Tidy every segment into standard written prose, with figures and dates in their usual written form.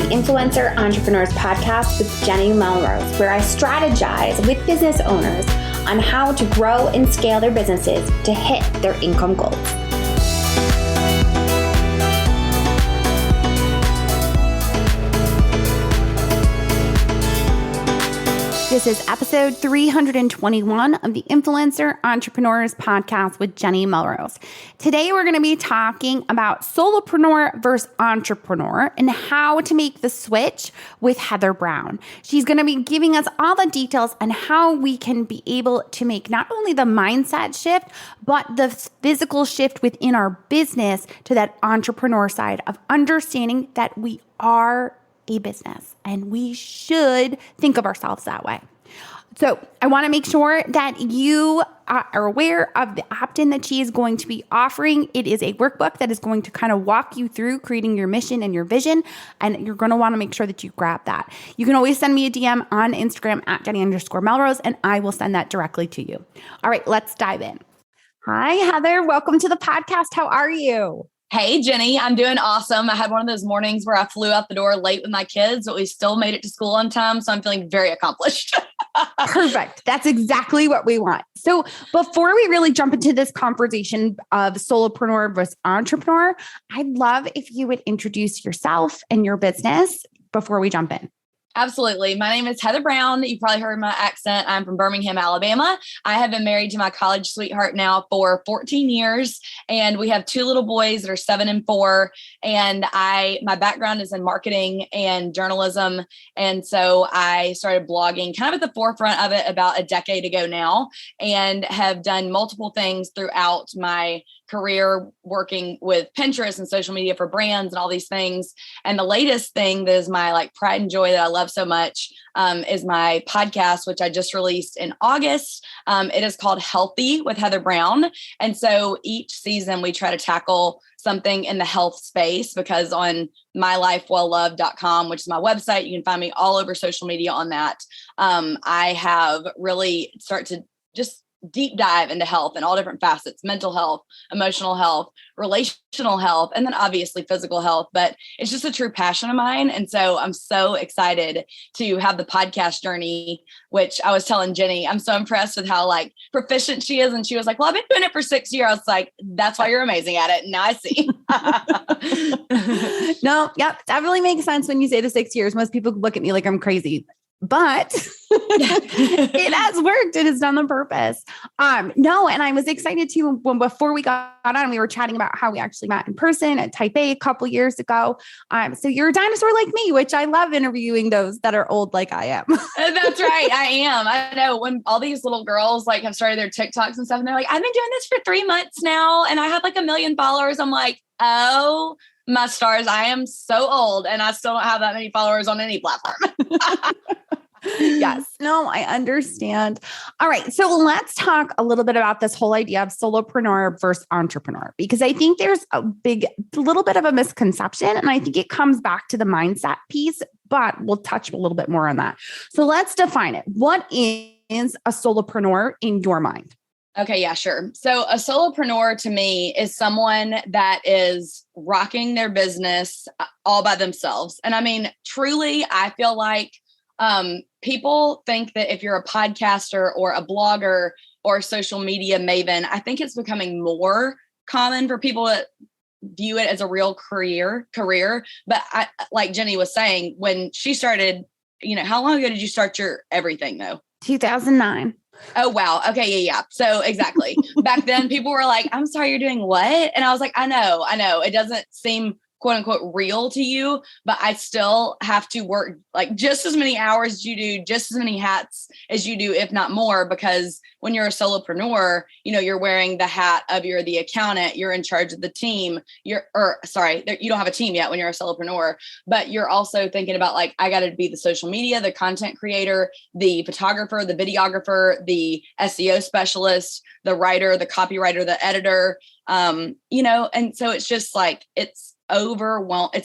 Influencer Entrepreneurs Podcast with Jenny Melrose, where I strategize with business owners on how to grow and scale their businesses to hit their income goals. This is episode 321 of the Influencer Entrepreneurs Podcast with Jenny Melrose. Today, we're going to be talking about solopreneur versus entrepreneur and how to make the switch with Heather Brown. She's going to be giving us all the details on how we can be able to make not only the mindset shift, but the physical shift within our business to that entrepreneur side of understanding that we are a business and we should think of ourselves that way. So I want to make sure that you are aware of the opt-in that she is going to be offering. It is a workbook that is going to kind of walk you through creating your mission and your vision, and you're going to want to make sure that you grab that. You can always send me a DM on Instagram at Jenny_Melrose, and I will send that directly to you. All right, let's dive in. Hi, Heather. Welcome to the podcast. How are you? Hey, Jenny, I'm doing awesome. I had one of those mornings where I flew out the door late with my kids, but we still made it to school on time. So I'm feeling very accomplished. Perfect. That's exactly what we want. So before we really jump into this conversation of solopreneur versus entrepreneur, I'd love if you would introduce yourself and your business before we jump in. Absolutely. My name is Heather Brown. You probably heard my accent. I'm from Birmingham, Alabama. I have been married to my college sweetheart now for 14 years, and we have two little boys that are 7 and 4. And my background is in marketing and journalism. And so I started blogging kind of at the forefront of it about a decade ago now, and have done multiple things throughout my career working with Pinterest and social media for brands and all these things. And the latest thing that is my pride and joy that I love so much is my podcast, which I just released in August. It is called Healthy with Heather Brown. And so each season we try to tackle something in the health space, because on mylifewelllove.com, which is my website, you can find me all over social media on that. I have really started to just deep dive into health and all different facets: mental health, emotional health, relational health, and then obviously physical health. But it's just a true passion of mine. And so I'm so excited to have the podcast journey, which I was telling Jenny, I'm so impressed with how proficient she is. And she was like, well, I've been doing it for 6 years. I was like, that's why you're amazing at it. And now I see. No, yep. That really makes sense when you say the 6 years. Most people look at me like I'm crazy. But it has worked. It has done the purpose. No, and I was excited too before we got on, we were chatting about how we actually met in person at Type A couple years ago. So you're a dinosaur like me, which I love interviewing those that are old like I am. That's right. I am. I know when all these little girls have started their TikToks and stuff, and they're like, I've been doing this for 3 months now, and I have 1 million followers. I'm like, oh my stars, I am so old and I still don't have that many followers on any platform. Yes. No, I understand. All right. So let's talk a little bit about this whole idea of solopreneur versus entrepreneur, because I think there's a little bit of a misconception, and I think it comes back to the mindset piece, but we'll touch a little bit more on that. So let's define it. What is a solopreneur in your mind? Okay, yeah, sure. So a solopreneur to me is someone that is rocking their business all by themselves. And I mean, truly, I feel like people think that if you're a podcaster or a blogger or a social media maven, I think it's becoming more common for people to view it as a real career. But I, like Jenny was saying, when she started, how long ago did you start your everything though? 2009. Oh, wow. Okay. Yeah. So exactly. Back then people were like, I'm sorry, you're doing what? And I was like, I know. It doesn't seem quote unquote real to you, but I still have to work just as many hours as you do, just as many hats as you do, if not more, because when you're a solopreneur, you're wearing the hat of you're the accountant, you're in charge of the team, you don't have a team yet when you're a solopreneur, but you're also thinking about I got to be the social media, the content creator, the photographer, the videographer, the SEO specialist, the writer, the copywriter, the editor, and so it's just it's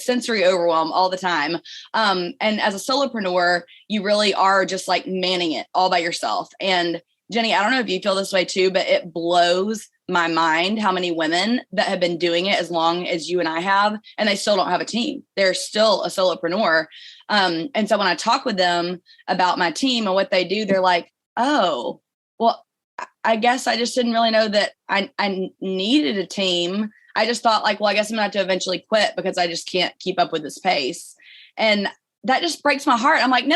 sensory overwhelm all the time. And as a solopreneur, you really are just manning it all by yourself. And Jenny, I don't know if you feel this way too, but it blows my mind how many women that have been doing it as long as you and I have, and they still don't have a team. They're still a solopreneur. And so when I talk with them about my team and what they do, they're like, oh, well, I guess I just didn't really know that I needed a team. I just thought like, well, I guess I'm gonna have to eventually quit because I just can't keep up with this pace. And that just breaks my heart. I'm like, no.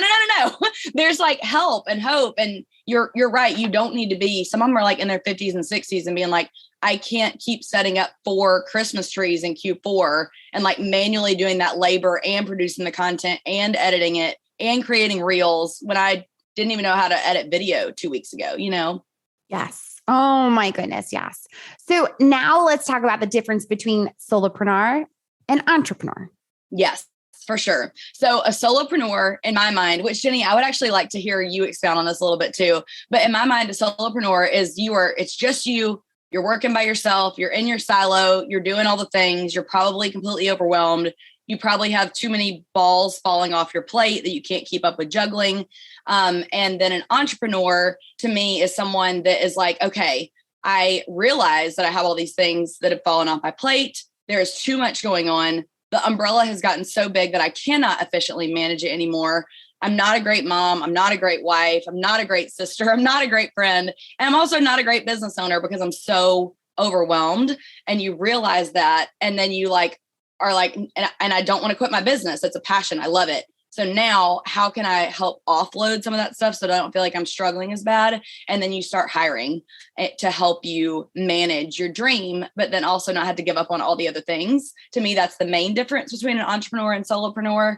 There's like help and hope. And you're right. You don't need to be, some of them are like in their 50s and 60s and being like, I can't keep setting up 4 Christmas trees in Q4 and like manually doing that labor and producing the content and editing it and creating reels when I didn't even know how to edit video 2 weeks ago, you know? Yes. Oh my goodness. Yes. So now let's talk about the difference between solopreneur and entrepreneur. Yes, for sure. So a solopreneur in my mind, which Jenny, I would actually like to hear you expound on this a little bit too. But in my mind, a solopreneur is it's just you, you're working by yourself, you're in your silo, you're doing all the things, you're probably completely overwhelmed. You probably have too many balls falling off your plate that you can't keep up with juggling. And then an entrepreneur to me is someone that is like, okay, I realize that I have all these things that have fallen off my plate. There is too much going on. The umbrella has gotten so big that I cannot efficiently manage it anymore. I'm not a great mom. I'm not a great wife. I'm not a great sister. I'm not a great friend. And I'm also not a great business owner because I'm so overwhelmed. And you realize that. And then you like, are like, and I don't want to quit my business. It's a passion. I love it. So now how can I help offload some of that stuff so that I don't feel like I'm struggling as bad? And then you start hiring it to help you manage your dream, but then also not have to give up on all the other things. To me, that's the main difference between an entrepreneur and solopreneur.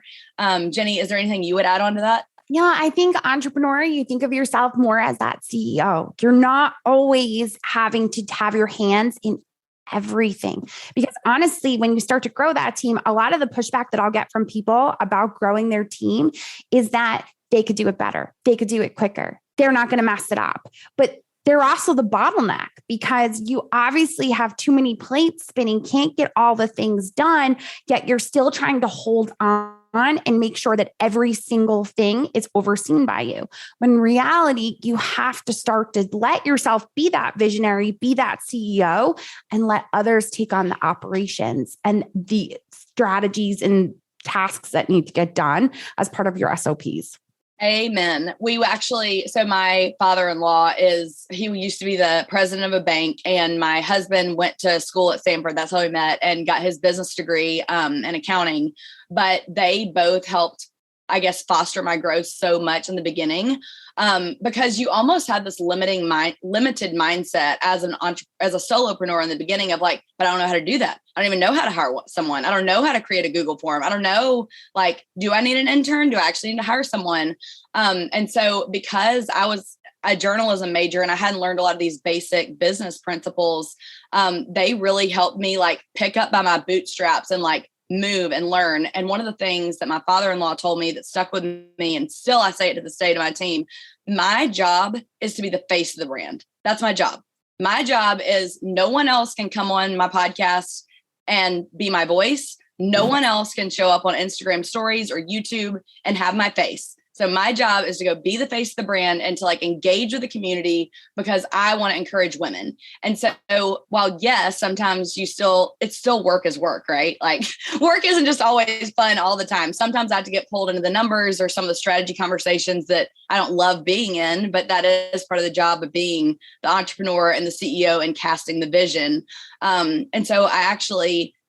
Jenny, is there anything you would add on to that? Yeah, I think entrepreneur, you think of yourself more as that CEO. You're not always having to have your hands in everything. Because honestly, when you start to grow that team, a lot of the pushback that I'll get from people about growing their team is that they could do it better. They could do it quicker. They're not going to mess it up. But they're also the bottleneck because you obviously have too many plates spinning, can't get all the things done, yet you're still trying to hold on and make sure that every single thing is overseen by you. When in reality, you have to start to let yourself be that visionary, be that CEO, and let others take on the operations and the strategies and tasks that need to get done as part of your SOPs. Amen. So my father-in-law he used to be the president of a bank, and my husband went to school at Stanford. That's how we met, and got his business degree in accounting. But they both helped, I guess, foster my growth so much in the beginning, because you almost have this limited mindset as a solopreneur in the beginning of like, but I don't know how to do that. I don't even know how to hire someone. I don't know how to create a Google form. I don't know, like, do I need an intern? Do I actually need to hire someone? And so because I was a journalism major and I hadn't learned a lot of these basic business principles, they really helped me like pick up by my bootstraps and like move and learn. And one of the things that my father-in-law told me that stuck with me, and still I say it to this day to my team, my job is to be the face of the brand. That's my job. My job is no one else can come on my podcast and be my voice. No one else can show up on Instagram stories or YouTube and have my face. So my job is to go be the face of the brand and to like engage with the community because I want to encourage women. And so while yes, sometimes it's still work is work, right? Like work isn't just always fun all the time. Sometimes I have to get pulled into the numbers or some of the strategy conversations that I don't love being in, but that is part of the job of being the entrepreneur and the CEO and casting the vision. And so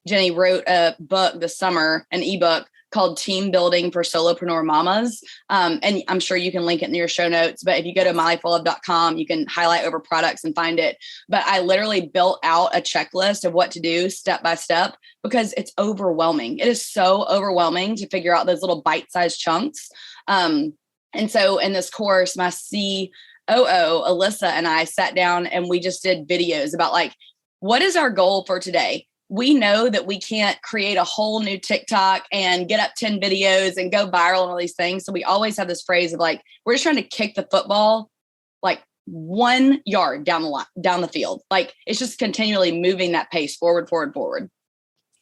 Jenny wrote a book this summer, an ebook called Team Building for Solopreneur Mamas. And I'm sure you can link it in your show notes, but if you go to mylifefulloflove.com, you can highlight over products and find it. But I literally built out a checklist of what to do step by step because it's overwhelming. It is so overwhelming to figure out those little bite-sized chunks. And so in this course, my COO, Alyssa, and I sat down and we just did videos about like, what is our goal for today? We know that we can't create a whole new TikTok and get up 10 videos and go viral and all these things. So we always have this phrase of like, we're just trying to kick the football like 1 yard down the field. Like it's just continually moving that pace forward.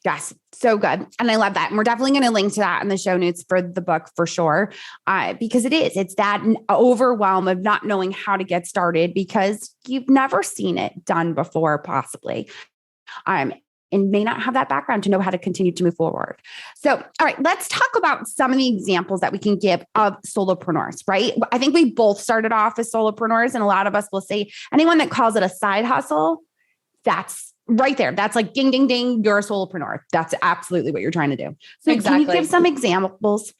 Yes. So good. And I love that. And we're definitely going to link to that in the show notes for the book for sure. Because it's that overwhelm of not knowing how to get started because you've never seen it done before, possibly. And may not have that background to know how to continue to move forward. So, all right, let's talk about some of the examples that we can give of solopreneurs, right? I think we both started off as solopreneurs, and a lot of us will say anyone that calls it a side hustle, that's right there. That's like ding, ding, ding, you're a solopreneur. That's absolutely what you're trying to do. So exactly. Can you give some examples?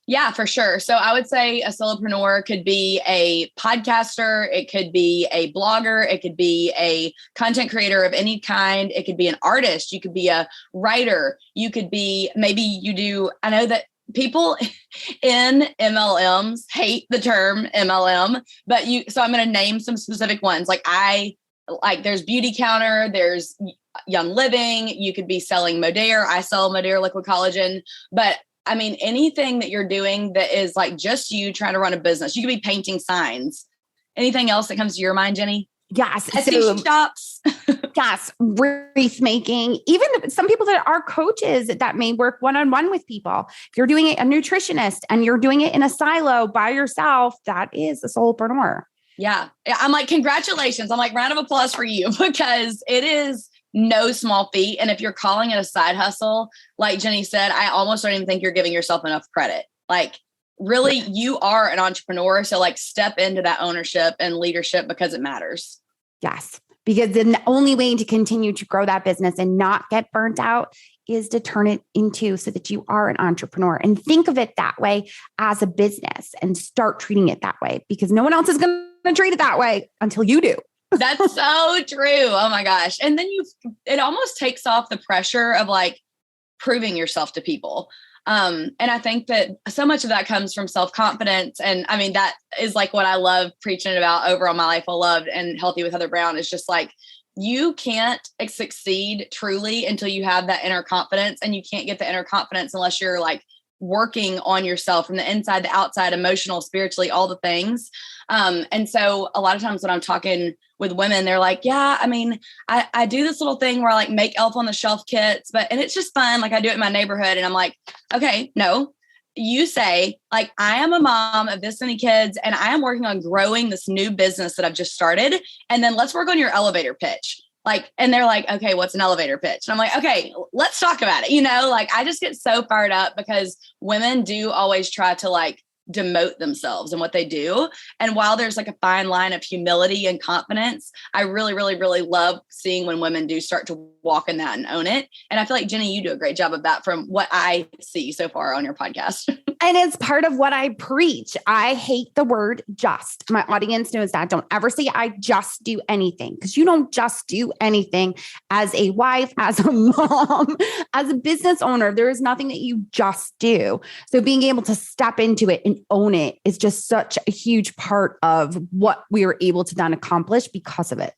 Yeah, for sure. So I would say a solopreneur could be a podcaster. It could be a blogger. It could be a content creator of any kind. It could be an artist. You could be a writer. You could be, maybe you do, I know that people in MLMs hate the term MLM, but so I'm going to name some specific ones. Like there's Beauty Counter, there's Young Living. You could be selling Modere. I sell Modere liquid collagen, but I mean, anything that you're doing that is like just you trying to run a business. You could be painting signs. Anything else that comes to your mind, Jenny? Yes. Etsy shops. Yes. Wreath making. Even some people that are coaches that may work one-on-one with people. If you're doing it, a nutritionist, and you're doing it in a silo by yourself, that is a solopreneur. Yeah. I'm like, congratulations. I'm like, round of applause for you, because it is no small feat. And if you're calling it a side hustle, like Jenny said, I almost don't even think you're giving yourself enough credit. Like, really, you are an entrepreneur. So like step into that ownership and leadership because it matters. Yes. Because then the only way to continue to grow that business and not get burnt out is to turn it into so that you are an entrepreneur, and think of it that way as a business and start treating it that way, because no one else is going to treat it that way until you do. That's so true. Oh my gosh. And then it almost takes off the pressure of like proving yourself to people. And I think that so much of that comes from self-confidence. And I mean, that is like what I love preaching about over on My Life Well Loved and Healthy with Heather Brown, is just like, you can't succeed truly until you have that inner confidence, and you can't get the inner confidence unless you're like working on yourself from the inside, the outside, emotional, spiritually, all the things. And so a lot of times when I'm talking with women, they're like, yeah, I mean, I do this little thing where I like make elf on the shelf kits, and it's just fun. Like I do it in my neighborhood, and I'm like, okay, no, you say like, I am a mom of this many kids and I am working on growing this new business that I've just started. And then let's work on your elevator pitch. Like, and they're like, okay, what's an elevator pitch? And I'm like, okay, let's talk about it. Like I just get so fired up because women do always try to like demote themselves and what they do. And while there's like a fine line of humility and confidence, I really, really, really love seeing when women do start to walk in that and own it. And I feel like, Jenny, you do a great job of that from what I see so far on your podcast. And it's part of what I preach. I hate the word just. My audience knows that. Don't ever say I just do anything, because you don't just do anything as a wife, as a mom, as a business owner. There is nothing that you just do. So being able to step into it and own it is just such a huge part of what we were able to then accomplish because of it.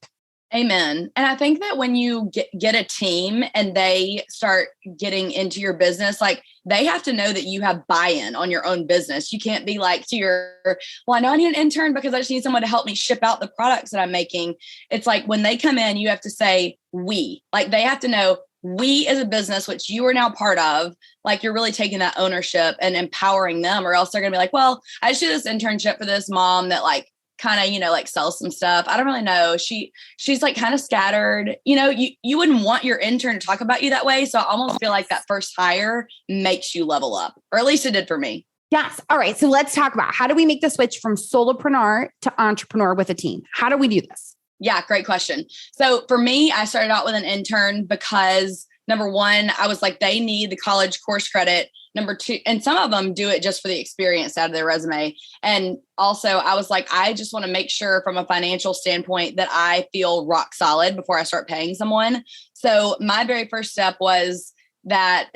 Amen. And I think that when you get a team and they start getting into your business, like they have to know that you have buy-in on your own business. You can't be like well, I know I need an intern because I just need someone to help me ship out the products that I'm making. It's like when they come in, you have to say we, like they have to know we as a business, which you are now part of, like you're really taking that ownership and empowering them, or else they're going to be like, well, I just do this internship for this mom that like kind of, like sells some stuff. I don't really know. She's like kind of scattered, you wouldn't want your intern to talk about you that way. So I almost feel like that first hire makes you level up, or at least it did for me. Yes. All right. So let's talk about, how do we make the switch from solopreneur to entrepreneur with a team? How do we do this? Yeah, great question. So for me, I started out with an intern because number one, I was like, they need the college course credit. Number two, and some of them do it just for the experience out of their resume. And also I was like, I just want to make sure from a financial standpoint that I feel rock solid before I start paying someone. So my very first step was that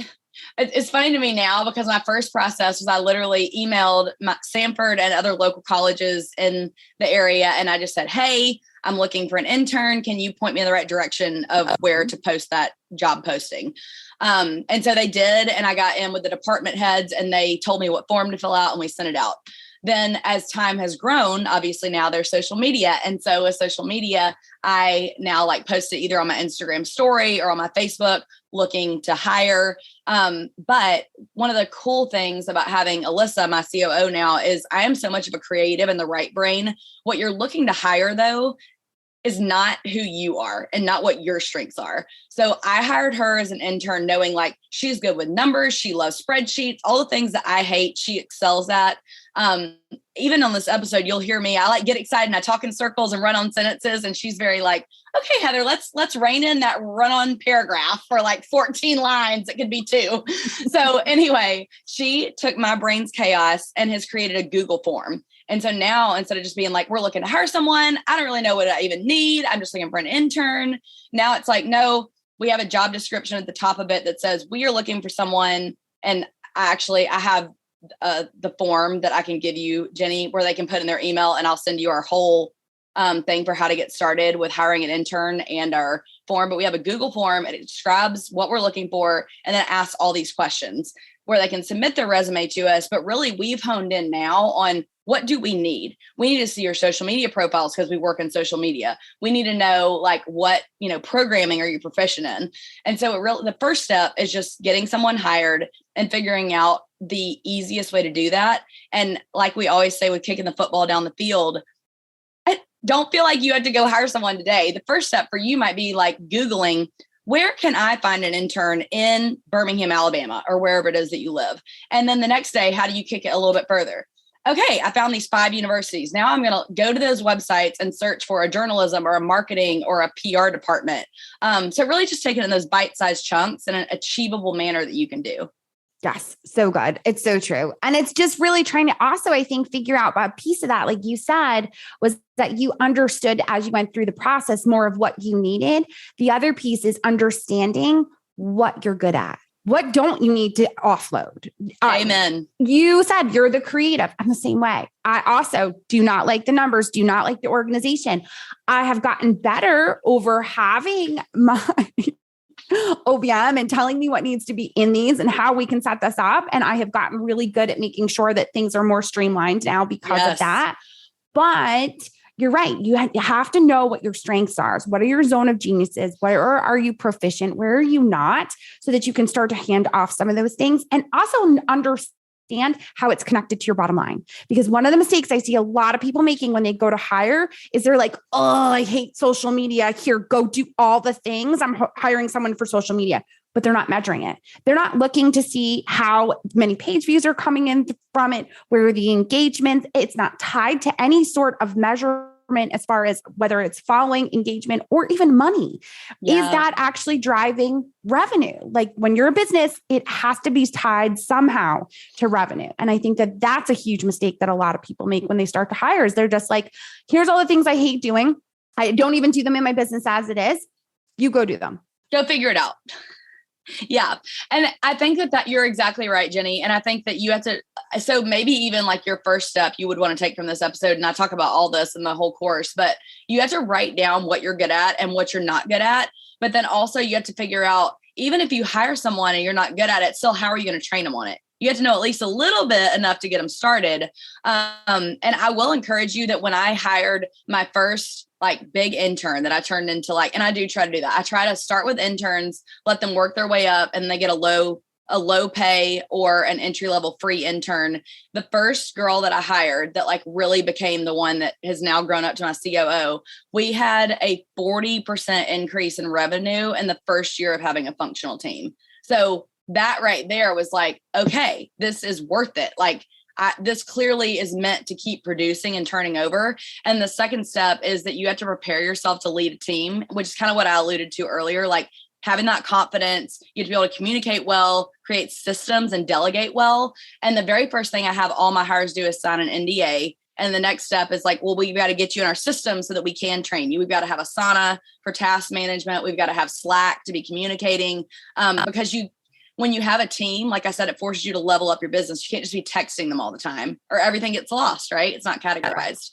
it's funny to me now, because my first process was I literally emailed Sanford and other local colleges in the area. And I just said, hey, I'm looking for an intern. Can you point me in the right direction of where to post that job posting? And so they did. And I got in with the department heads and they told me what form to fill out and we sent it out. Then as time has grown, obviously now there's social media. And so with social media, I now like post it either on my Instagram story or on my Facebook looking to hire. But one of the cool things about having Alyssa, my COO now, is I am so much of a creative and the right brain. What you're looking to hire though is not who you are and not what your strengths are. So I hired her as an intern knowing like she's good with numbers. She loves spreadsheets, all the things that I hate, she excels at. Even on this episode, you'll hear me, I like get excited and I talk in circles and run on sentences. And she's very like, okay, Heather, let's rein in that run on paragraph for like 14 lines. It could be 2. So anyway, she took my brain's chaos and has created a Google form. And so now instead of just being like, we're looking to hire someone, I don't really know what I even need, I'm just looking for an intern. Now it's like, no, we have a job description at the top of it that says we are looking for someone. And I have the form that I can give you, Jenny, where they can put in their email and I'll send you our whole thing for how to get started with hiring an intern and our form. But we have a Google form and it describes what we're looking for and then asks all these questions where they can submit their resume to us. But really we've honed in now on what do we need? We need to see your social media profiles because we work in social media. We need to know like what, programming are you proficient in? And so the first step is just getting someone hired and figuring out the easiest way to do that. And like we always say with kicking the football down the field, I don't feel like you have to go hire someone today. The first step for you might be like Googling, where can I find an intern in Birmingham, Alabama, or wherever it is that you live? And then the next day, how do you kick it a little bit further? Okay, I found these 5 universities. Now I'm going to go to those websites and search for a journalism or a marketing or a PR department. So really just take it in those bite-sized chunks in an achievable manner that you can do. Yes. So good. It's so true. And it's just really trying to also, I think, figure out a piece of that, like you said, was that you understood as you went through the process more of what you needed. The other piece is understanding what you're good at. What don't you need to offload? Amen. You said you're the creative. I'm the same way. I also do not like the numbers, do not like the organization. I have gotten better over having my OBM and telling me what needs to be in these and how we can set this up. And I have gotten really good at making sure that things are more streamlined now because of that. But you're right. You have to know what your strengths are. So what are your zone of geniuses? Where are you proficient? Where are you not? So that you can start to hand off some of those things and also understand how it's connected to your bottom line. Because one of the mistakes I see a lot of people making when they go to hire is they're like, oh, I hate social media. Here, go do all the things. I'm hiring someone for social media, but they're not measuring it. They're not looking to see how many page views are coming in from it, where are the engagements. It's not tied to any sort of measurement as far as whether it's following, engagement, or even money. Yeah. Is that actually driving revenue? Like when you're a business, it has to be tied somehow to revenue. And I think that that's a huge mistake that a lot of people make when they start to hire is they're just like, here's all the things I hate doing. I don't even do them in my business as it is. You go do them. Go figure it out. Yeah. And I think that you're exactly right, Jenny. And I think that you have to, so maybe even like your first step you would want to take from this episode, and I talk about all this in the whole course, but you have to write down what you're good at and what you're not good at. But then also you have to figure out, even if you hire someone and you're not good at it, still, how are you going to train them on it? You have to know at least a little bit enough to get them started. And I will encourage you that when I hired my first big intern that I turned into and I do try to do that. I try to start with interns, let them work their way up and they get a low pay or an entry level free intern. The first girl that I hired that really became the one that has now grown up to my COO, we had a 40% increase in revenue in the first year of having a functional team. So that right there was okay, this is worth it. This clearly is meant to keep producing and turning over. And the second step is that you have to prepare yourself to lead a team, which is kind of what I alluded to earlier, having that confidence. You have to be able to communicate well, create systems, and delegate well. And the very first thing I have all my hires do is sign an NDA. And the next step is we've got to get you in our system so that we can train you. We've got to have Asana for task management. We've got to have Slack to be communicating because when you have a team, like I said, it forces you to level up your business. You can't just be texting them all the time or everything gets lost, right? It's not categorized.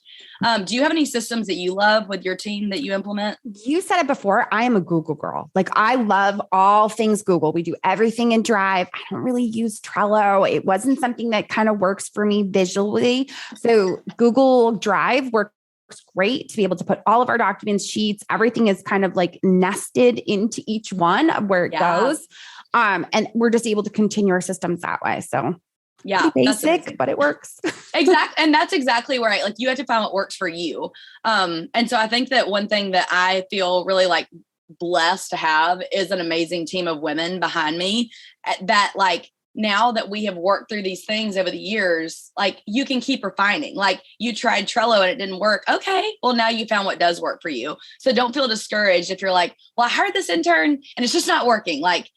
Do you have any systems that you love with your team that you implement? You said it before. I am a Google girl. Like I love all things Google. We do everything in Drive. I don't really use Trello. It wasn't something that kind of works for me visually. So Google Drive works great to be able to put all of our documents, sheets, everything is kind of like nested into each one of where it goes. And we're just able to continue our systems that way. So yeah, basic, but it works. Exactly. And that's exactly right. Like you have to find what works for you. And so I think that one thing that I feel really like blessed to have is an amazing team of women behind me that like, now that we have worked through these things over the years, like you can keep refining. Like you tried Trello and it didn't work. Okay. Well, now you found what does work for you. So don't feel discouraged if you're like, well, I hired this intern and it's just not working. Like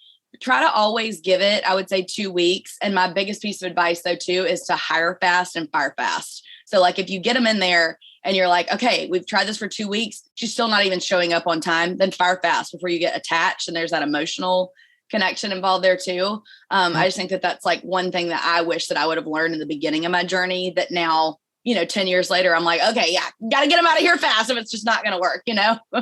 try to always give it, I would say 2 weeks. And my biggest piece of advice though, too, is to hire fast and fire fast. So like if you get them in there and you're like, okay, we've tried this for 2 weeks, she's still not even showing up on time, then fire fast before you get attached. And there's that emotional connection involved there too. I just think that that's like one thing that I wish that I would have learned in the beginning of my journey that now, 10 years later, I'm like, okay, yeah, got to get them out of here fast if it's just not going to work,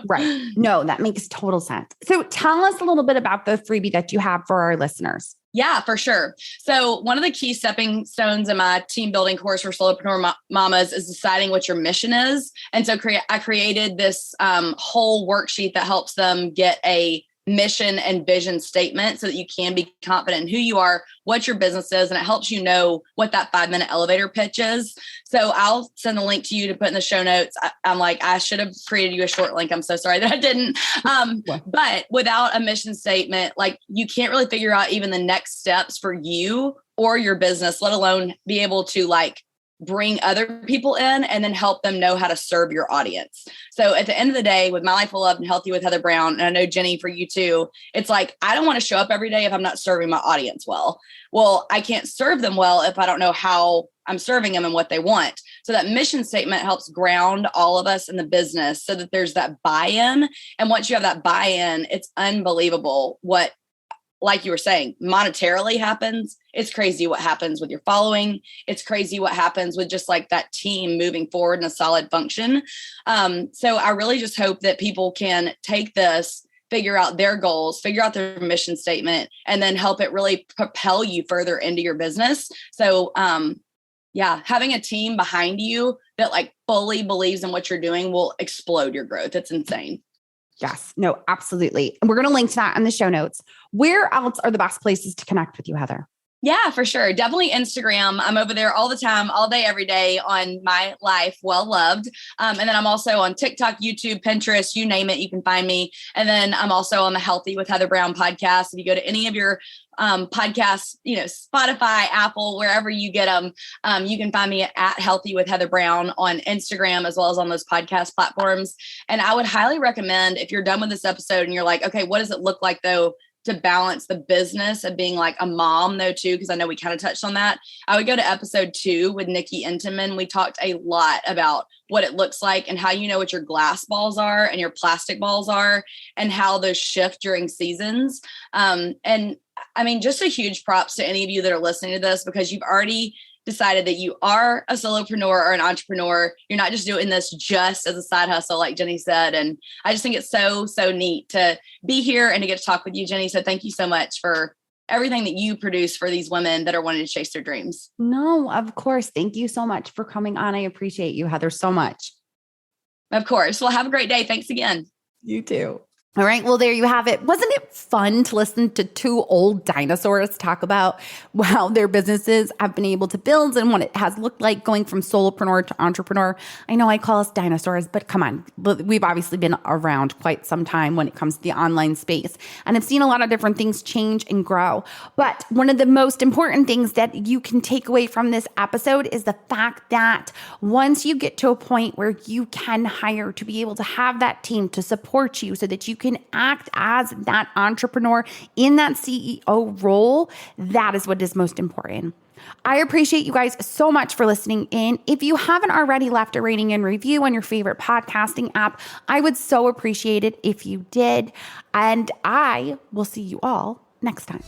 Right. No, that makes total sense. So tell us a little bit about the freebie that you have for our listeners. Yeah, for sure. So one of the key stepping stones in my team building course for Solopreneur Mamas is deciding what your mission is. And so I created this whole worksheet that helps them get a mission and vision statement so that you can be confident in who you are, what your business is, and it helps you know what that 5-minute elevator pitch is. So I'll send the link to you to put in the show notes. I'm like, I should have created you a short link. I'm so sorry that I didn't. But without a mission statement, like you can't really figure out even the next steps for you or your business, let alone be able to like bring other people in and then help them know how to serve your audience. So at the end of the day, with My Life Well Loved and Healthy with Heather Brown, and I know Jenny for you too, it's like, I don't want to show up every day if I'm not serving my audience well. Well, I can't serve them well if I don't know how I'm serving them and what they want. So that mission statement helps ground all of us in the business so that there's that buy-in. And once you have that buy-in, it's unbelievable what, like you were saying, monetarily happens. It's crazy what happens with your following. It's crazy what happens with just like that team moving forward in a solid function. So I really just hope that people can take this, figure out their goals, figure out their mission statement, and then help it really propel you further into your business. So having a team behind you that like fully believes in what you're doing will explode your growth. It's insane. Yes, no, absolutely. And we're going to link to that in the show notes. Where else are the best places to connect with you, Heather? Yeah, for sure. Definitely Instagram. I'm over there all the time, all day, every day on My Life Well Loved. And then I'm also on TikTok, YouTube, Pinterest, you name it, you can find me. And then I'm also on the Healthy with Heather Brown podcast. If you go to any of your podcasts, Spotify, Apple, wherever you get them, you can find me at Healthy with Heather Brown on Instagram, as well as on those podcast platforms. And I would highly recommend, if you're done with this episode and you're like, okay, what does it look like though to balance the business of being like a mom though too, because I know we kind of touched on that. I would go to episode 2 with Nikki Intiman. We talked a lot about what it looks like and how you know what your glass balls are and your plastic balls are and how those shift during seasons. And I mean, just a huge props to any of you that are listening to this, because you've already decided that you are a solopreneur or an entrepreneur. You're not just doing this just as a side hustle, like Jenny said. And I just think it's so, so neat to be here and to get to talk with you, Jenny. So thank you so much for everything that you produce for these women that are wanting to chase their dreams. No, of course. Thank you so much for coming on. I appreciate you, Heather, so much. Of course. Well, have a great day. Thanks again. You too. All right. Well, there you have it. Wasn't it fun to listen to 2 old dinosaurs talk about how their businesses have been able to build and what it has looked like going from solopreneur to entrepreneur? I know I call us dinosaurs, but come on. We've obviously been around quite some time when it comes to the online space and have seen a lot of different things change and grow. But one of the most important things that you can take away from this episode is the fact that once you get to a point where you can hire to be able to have that team to support you so that you can act as that entrepreneur in that CEO role, that is what is most important. I appreciate you guys so much for listening in. If you haven't already left a rating and review on your favorite podcasting app, I would so appreciate it if you did. And I will see you all next time.